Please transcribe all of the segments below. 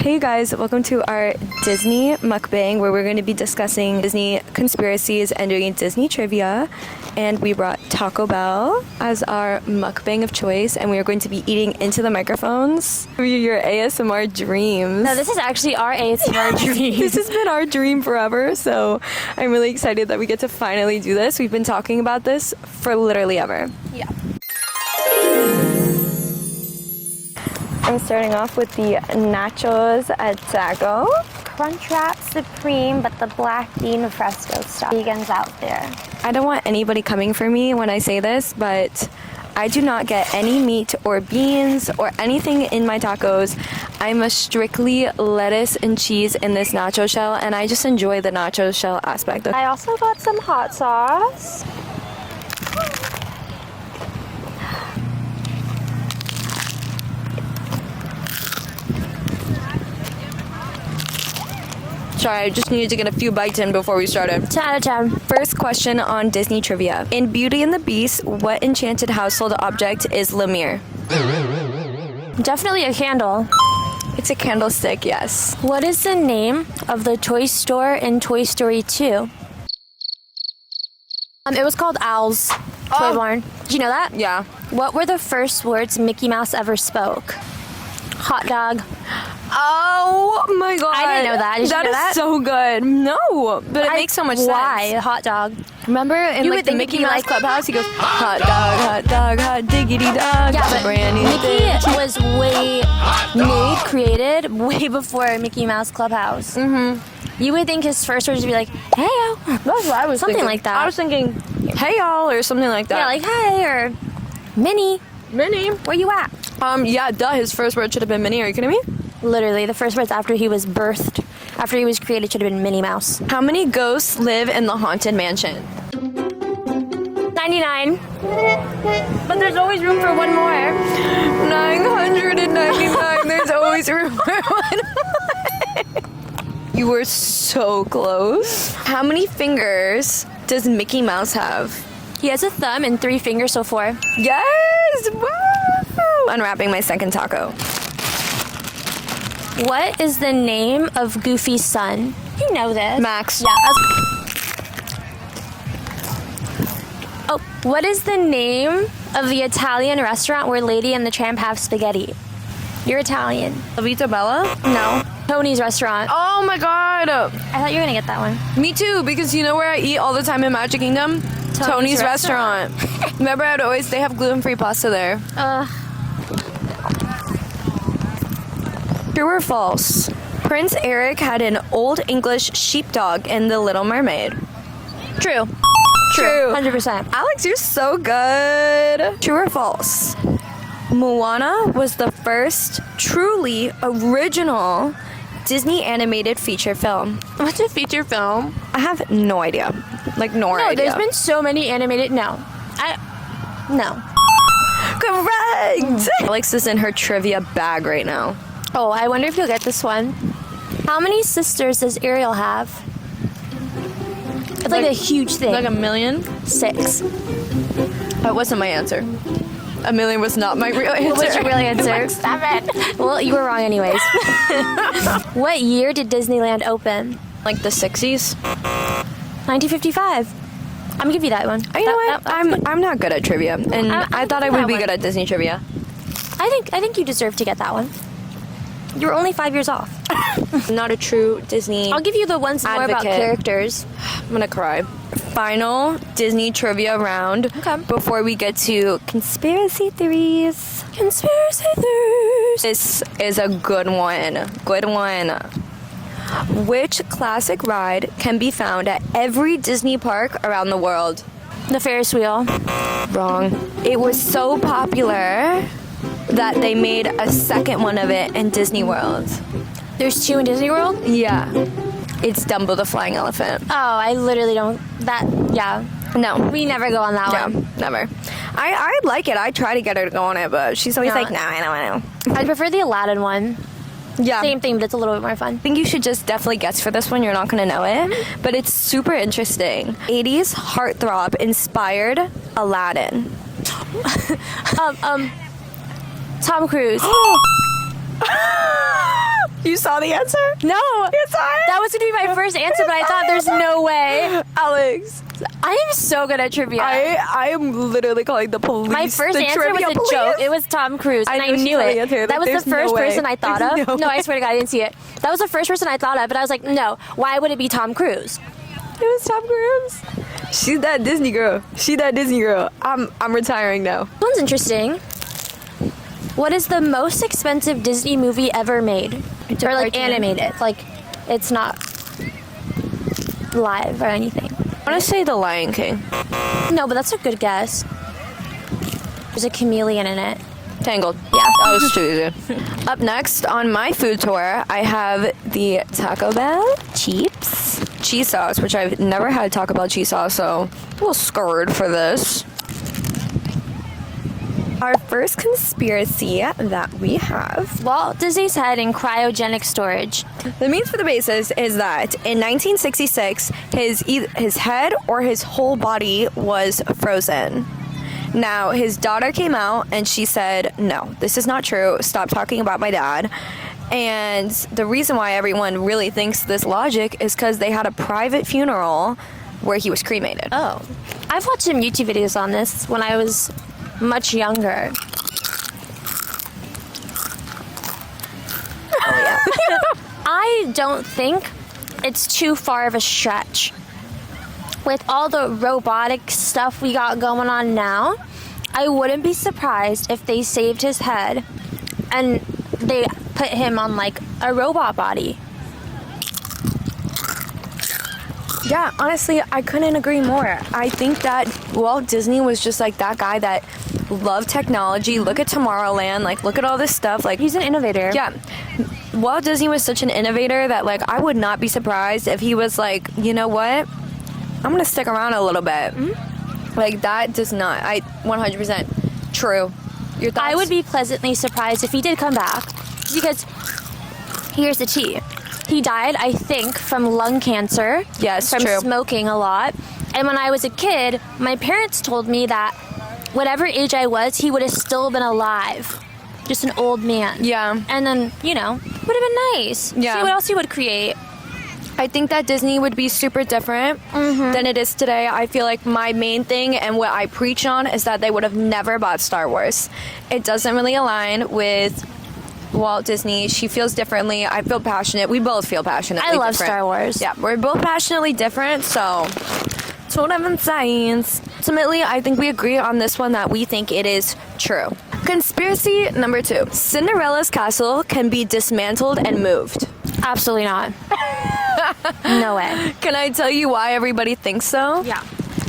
Hey guys, welcome to our Disney mukbang where we're going to be discussing Disney conspiracies and doing Disney trivia. And we brought Taco Bell as our mukbang of choice, and we are going to be eating into the microphones. Your ASMR dreams. No, this is actually our ASMR dream. This has been our dream forever, so I'm really excited that we get to finally do this. We've been talking about this for literally ever. Yeah. I'm starting off with the nachos at Taco. Crunchwrap Supreme, but the black bean fresco stuff. Vegans out there. I don't want anybody coming for me when I say this, but I do not get any meat or beans or anything in my tacos. I'm a strictly lettuce and cheese in this nacho shell, and I just enjoy the nacho shell aspect. I also got some hot sauce. Sorry, I just needed to get a few bites in before we started. 10 out of 10. First question on Disney trivia. In Beauty and the Beast, what enchanted household object is Lemire? Definitely a candle. It's a candlestick, yes. What is the name of the toy store in Toy Story 2? It was called Owl's Toy Barn. Did you know that? Yeah. What were the first words Mickey Mouse ever spoke? Hot dog. Oh my god. I didn't know that. Did you know that? That is so good. No, but it makes so much sense. Why? Hot dog. Remember in like the Mickey Mouse Clubhouse, he goes, hot dog, hot diggity dog. Yeah, but brand new Mickey was created way before Mickey Mouse Clubhouse. Mm-hmm. You would think his first words would be like, hey, yo. That's what I was Something thinking. like that. I was thinking, hey y'all, or something like that. Yeah, like, hey, or Minnie. Minnie. Where you at? Yeah, duh, his first word should have been Minnie. Are you kidding me? Literally, the first words after he was birthed, after he was created, should have been Minnie Mouse. How many ghosts live in the Haunted Mansion? 99. But there's always room for one more. 999. There's always room for one more. You were so close. How many fingers does Mickey Mouse have? He has a thumb and 3 fingers, so 4. Yes! Woo! Unwrapping my second taco. What is the name of Goofy's son? You know this. Max. Yeah. Oh, what is the name of the Italian restaurant where Lady and the Tramp have spaghetti? You're Italian. La Vita Bella? No. Tony's restaurant. Oh my god! I thought you were gonna get that one. Me too, because you know where I eat all the time in Magic Kingdom? Tony's restaurant. Remember, they have gluten-free pasta there. True or false? Prince Eric had an Old English sheepdog in The Little Mermaid. True. True. 100%. Alex, you're so good. True or false? Moana was the first truly original Disney animated feature film. What's a feature film? I have no idea. Like, no idea. There's been so many animated. No. Correct! Alex is in her trivia bag right now. Oh, I wonder if you'll get this one. How many sisters does Ariel have? It's like a huge thing. Like a million? 6. That wasn't my answer. A million was not my real answer. What was your real answer? Like 7. Well, you were wrong anyways. What year did Disneyland open? Like the 60s? 1955. I'm gonna give you that one. You know what? I'm not good at trivia, and I thought I would be good at Disney trivia. I think you deserve to get that one. You were only 5 years off. I'm not a true Disney I'll give you the ones more about advocate. characters. I'm gonna cry. Final Disney trivia round before we get to conspiracy theories. Conspiracy theories. This is a good one. Good one. Which classic ride can be found at every Disney park around the world? The Ferris wheel. Wrong. It was so popular that they made a second one of it in Disney World. There's 2 in Disney World? Yeah. It's Dumbo the Flying Elephant. Oh, I literally don't. Yeah. No. We never go on that one. Yeah, never. I like it. I try to get her to go on it, but she's always like, no, I don't want to. I prefer the Aladdin one. Yeah. Same thing, but it's a little bit more fun. I think you should just definitely guess for this one. You're not going to know it, but it's super interesting. 80s heartthrob inspired Aladdin. Tom Cruise. You saw the answer? No. You saw it? That was going to be my first answer, but I thought there's no way. Alex. I am so good at trivia. I am literally calling the police. My first the answer was trivia a police. joke. It was Tom Cruise, and I know she knew saw the it. answer. That Like, was the there's first no way. person I thought There's of. no No, I way. swear to God, I didn't see it. That was the first person I thought of, but I was like, no. Why would it be Tom Cruise? It was Tom Cruise. She's that Disney girl. I'm retiring now. This one's interesting. What is the most expensive Disney movie ever made? Or like cartoon. animated? Like, it's not live or anything. I want to say The Lion King. No, but that's a good guess. There's a chameleon in it. Tangled. Yeah. That was too easy. Up next on my food tour, I have the Taco Bell Chips cheese sauce, which I've never had Taco Bell cheese sauce, so a little scared for this. Our first conspiracy that we have. Walt Disney's head in cryogenic storage. The means for the basis is that in 1966, his head or his whole body was frozen. Now, his daughter came out and she said, no, this is not true. Stop talking about my dad. And the reason why everyone really thinks this logic is because they had a private funeral where he was cremated. Oh. I've watched some YouTube videos on this when I was much younger. Oh, yeah. I don't think it's too far of a stretch. With all the robotic stuff we got going on now, I wouldn't be surprised if they saved his head and they put him on like a robot body. Yeah, honestly, I couldn't agree more. I think that Walt Disney was just like that guy that loved technology. Look at Tomorrowland, like look at all this stuff. Like He's an innovator. yeah, Walt Disney was such an innovator that like I would not be surprised if he was like, you know what, I'm gonna stick around a little bit. Like that does not. 100% true. Your thoughts? I would be pleasantly surprised if he did come back, because here's the tea. He died, I think, from lung cancer. Yes, from true. smoking a lot. And when I was a kid, my parents told me that whatever age I was, he would have still been alive. Just an old man. Yeah. And then, would have been nice. Yeah. See what else he would create. I think that Disney would be super different than it is today. I feel like my main thing and what I preach on is that they would have never bought Star Wars. It doesn't really align with Walt Disney. She feels differently. I feel passionate. We both feel passionately I love different. Star Wars. Yeah, we're both passionately different, so that's what I'm saying. Ultimately, I think we agree on this one that we think it is true. Conspiracy number 2. Cinderella's castle can be dismantled and moved. Absolutely not. No way. Can I tell you why everybody thinks so? Yeah.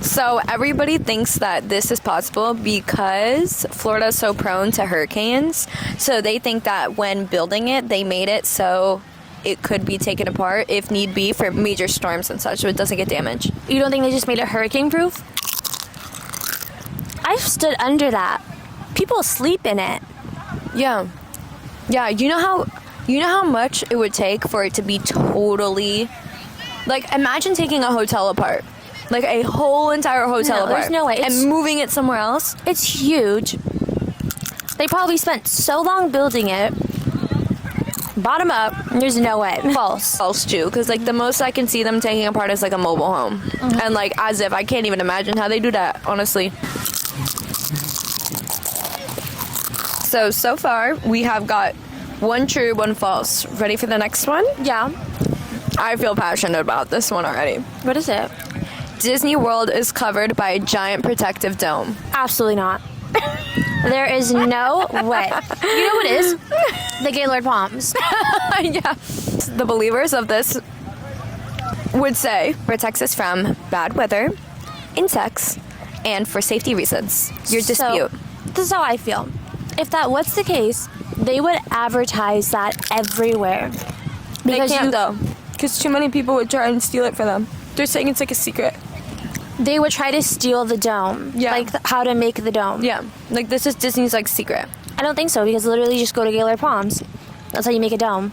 So everybody thinks that this is possible because Florida is so prone to hurricanes. So they think that when building it, they made it so it could be taken apart if need be for major storms and such, so it doesn't get damaged. You don't think they just made it hurricane proof? I've stood under that. People sleep in it. Yeah. Yeah, you know how much it would take for it to be totally, like, imagine taking a hotel apart. Like a whole entire hotel No, apart. there's no way. And moving it somewhere else. It's huge. They probably spent so long building it. Bottom up, there's no way. False. False too, because like the most I can see them taking apart is like a mobile home, and like as if I can't even imagine how they do that, honestly. So far we have got one true, one false. Ready for the next one? Yeah. I feel passionate about this one already. What is it? Disney World is covered by a giant protective dome. Absolutely not. There is no way. You know what it is? The Gaylord Palms. Yeah. The believers of this would say protects us from bad weather, insects, and for safety reasons. Your dispute. So, this is how I feel. If that was the case, they would advertise that everywhere. They can't though, because too many people would try and steal it for them. They're saying it's like a secret. They would try to steal the dome. Yeah. Like how to make the dome. Yeah, like this is Disney's like secret. I don't think so, because literally just go to Gaylord Palms. That's how you make a dome.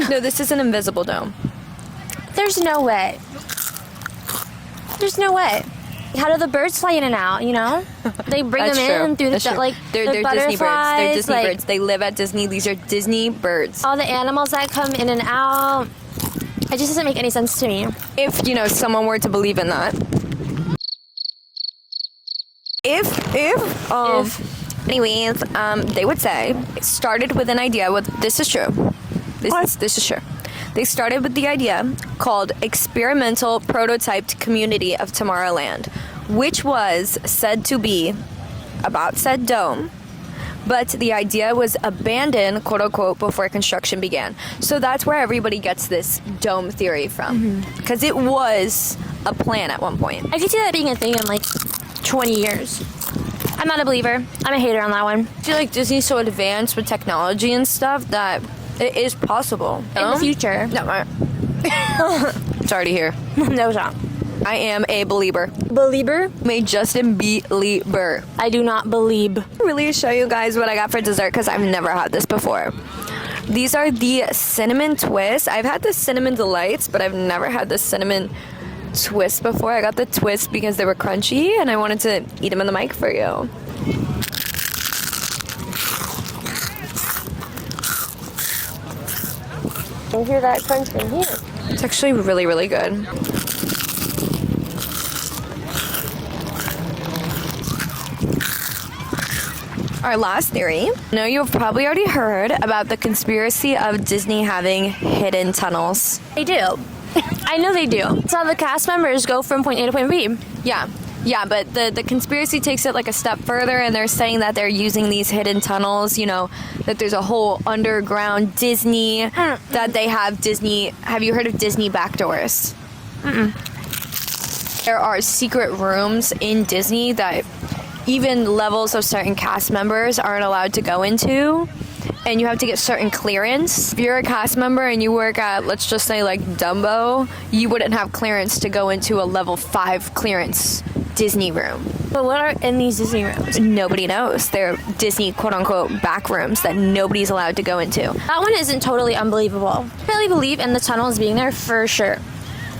No, this is an invisible dome. There's no way. There's no way. How do the birds fly in and out, you know? They bring them in through the, like, they're the Disney birds. They're Disney like, birds. They live at Disney. These are Disney birds. all the animals that come in and out. It just doesn't make any sense to me. If, you know, someone were to believe in that. Anyways, they would say it started with an idea. This is true. This is true. They started with the idea called Experimental Prototyped Community of Tomorrowland, which was said to be about said dome, but the idea was abandoned, quote unquote, before construction began. So that's where everybody gets this dome theory from, because it was a plan at one point. I could see that being a thing in like 20 years. I'm not a believer. I'm a hater on that one. I feel like Disney's so advanced with technology and stuff that it is possible. In the future. No, sorry to hear. No shot. I am a believer. Believer? May Justin Belieber. I do not believe. Really show you guys what I got for dessert because I've never had this before. These are the cinnamon twists. I've had the cinnamon delights, but I've never had the cinnamon twist before. I got the twist because they were crunchy and I wanted to eat them in the mic for you. I hear that crunch in here. It's actually really, really good. Our last theory. Now you've probably already heard about the conspiracy of Disney having hidden tunnels. They do. I know they do. It's how the cast members go from point A to point B. Yeah, but the conspiracy takes it like a step further, and they're saying that they're using these hidden tunnels, you know, that there's a whole underground Disney, that they have Disney. Have you heard of Disney backdoors? There are secret rooms in Disney that even levels of certain cast members aren't allowed to go into, and you have to get certain clearance. If you're a cast member and you work at, let's just say, like Dumbo, you wouldn't have clearance to go into a level 5 clearance Disney room. But what are in these Disney rooms? Nobody knows. They're Disney quote-unquote back rooms that nobody's allowed to go into. That one isn't totally unbelievable. I really believe in the tunnels being there for sure.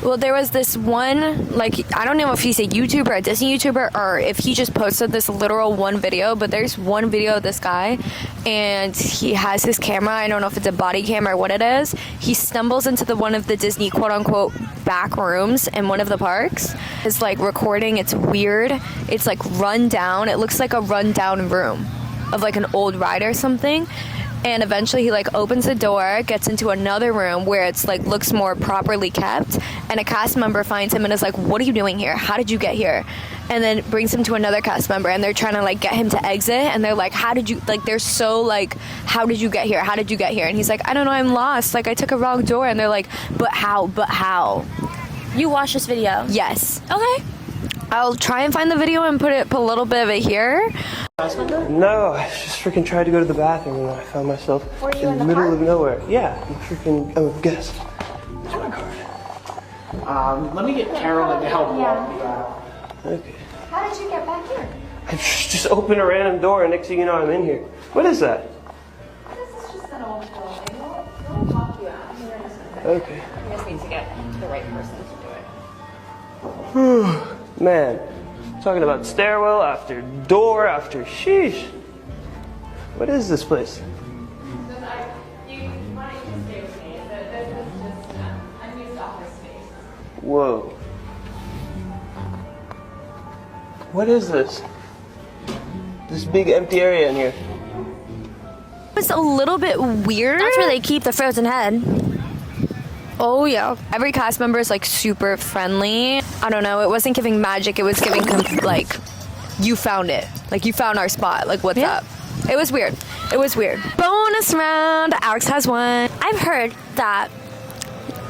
Well, there was this one, like, I don't know if he's a YouTuber, a Disney YouTuber, or if he just posted this literal one video, but there's one video of this guy, and he has his camera. I don't know if it's a body camera or what it is. He stumbles into one of the Disney quote-unquote back rooms in one of the parks. It's like recording. It's weird. It's like run down. It looks like a run-down room of like an old ride or something. And eventually he like opens the door, gets into another room where it's like looks more properly kept, and a cast member finds him and is like, "What are you doing here? How did you get here?" And then brings him to another cast member, and they're trying to like get him to exit, and they're like, "How did you?" Like they're so like, "How did you get here? How did you get here?" And he's like, "I don't know. I'm lost. Like I took a wrong door." And they're like, "But how? But how?" You watched this video? Yes. Okay. I'll try and find the video and put a little bit of it here. No, I just freaking tried to go to the bathroom and I found myself in the middle of nowhere. Yeah, I'm freaking, oh, guess. Where's my card? Let me get Carolyn to help walk me out. Okay. How did you get back here? I just opened a random door and next thing you know I'm in here. What is that? This is just an old building. We'll walk you out. Here in a second. Okay. You just need to get the right person to do it. Man, talking about stairwell after door after sheesh. What is this place? Why don't you just stay with me? This is just unused office space. Whoa. What is this? This big empty area in here. It's a little bit weird. That's where they keep the frozen head. Oh yeah. Every cast member is like super friendly. I don't know. It wasn't giving magic. It was giving like, you found it. Like you found our spot. Like what's up? It was weird. It was weird. Bonus round. Alex has one. I've heard that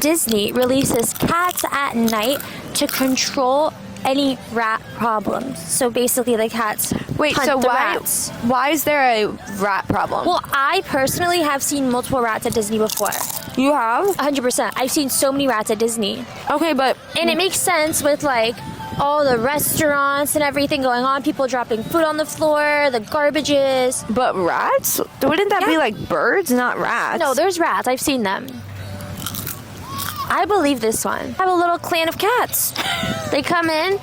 Disney releases cats at night to control any rat problems. So basically the cats Wait, hunt so the why rats. why is there a rat problem? Well, I personally have seen multiple rats at Disney before. You have? 100%. I've seen so many rats at Disney. Okay, but And it makes sense with like all the restaurants and everything going on, people dropping food on the floor, the garbages. but rats? Wouldn't that be Yeah. like birds, not rats? No, there's rats. I've seen them. I believe this one. I have a little clan of cats. They come in,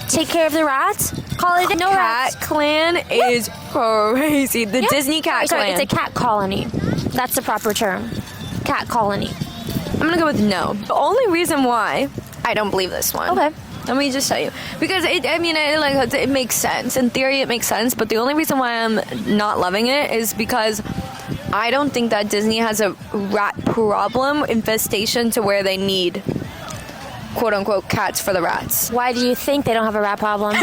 take care of the rats. Colony, no rats. Cat Clan is crazy. The Yeah. Disney Cat Sorry, Clan. it's a cat colony. That's the proper term. Cat colony. I'm gonna go with no. The only reason why I don't believe this one. Okay. Let me just tell you, because it makes sense. In theory, it makes sense. But the only reason why I'm not loving it is because I don't think that Disney has a rat problem infestation to where they need quote unquote cats for the rats. Why do you think they don't have a rat problem?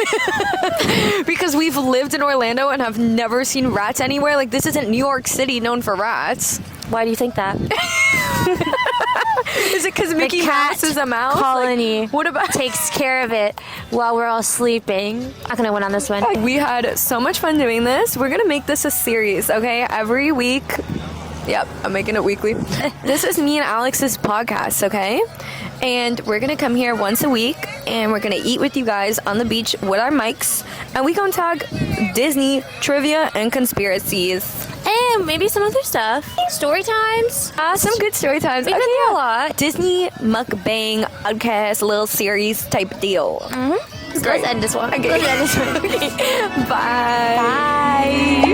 Because we've lived in Orlando and have never seen rats anywhere. Like, this isn't New York City known for rats. Why do you think that? Is it because Mickey Mouse is a mouse? Colony. Like, what about takes care of it while we're all sleeping? Not gonna win on this one. We had so much fun doing this. We're gonna make this a series, okay? Every week. Yep, I'm making it weekly. This is me and Alex's podcast, okay? And we're gonna come here once a week and we're gonna eat with you guys on the beach with our mics, and we gonna talk Disney trivia and conspiracies. And maybe some other stuff. Story times. Some good story times. We've been through a lot. Disney mukbang podcast, little series type deal. Let's end this one. Okay. Let's end this one. Bye. Bye.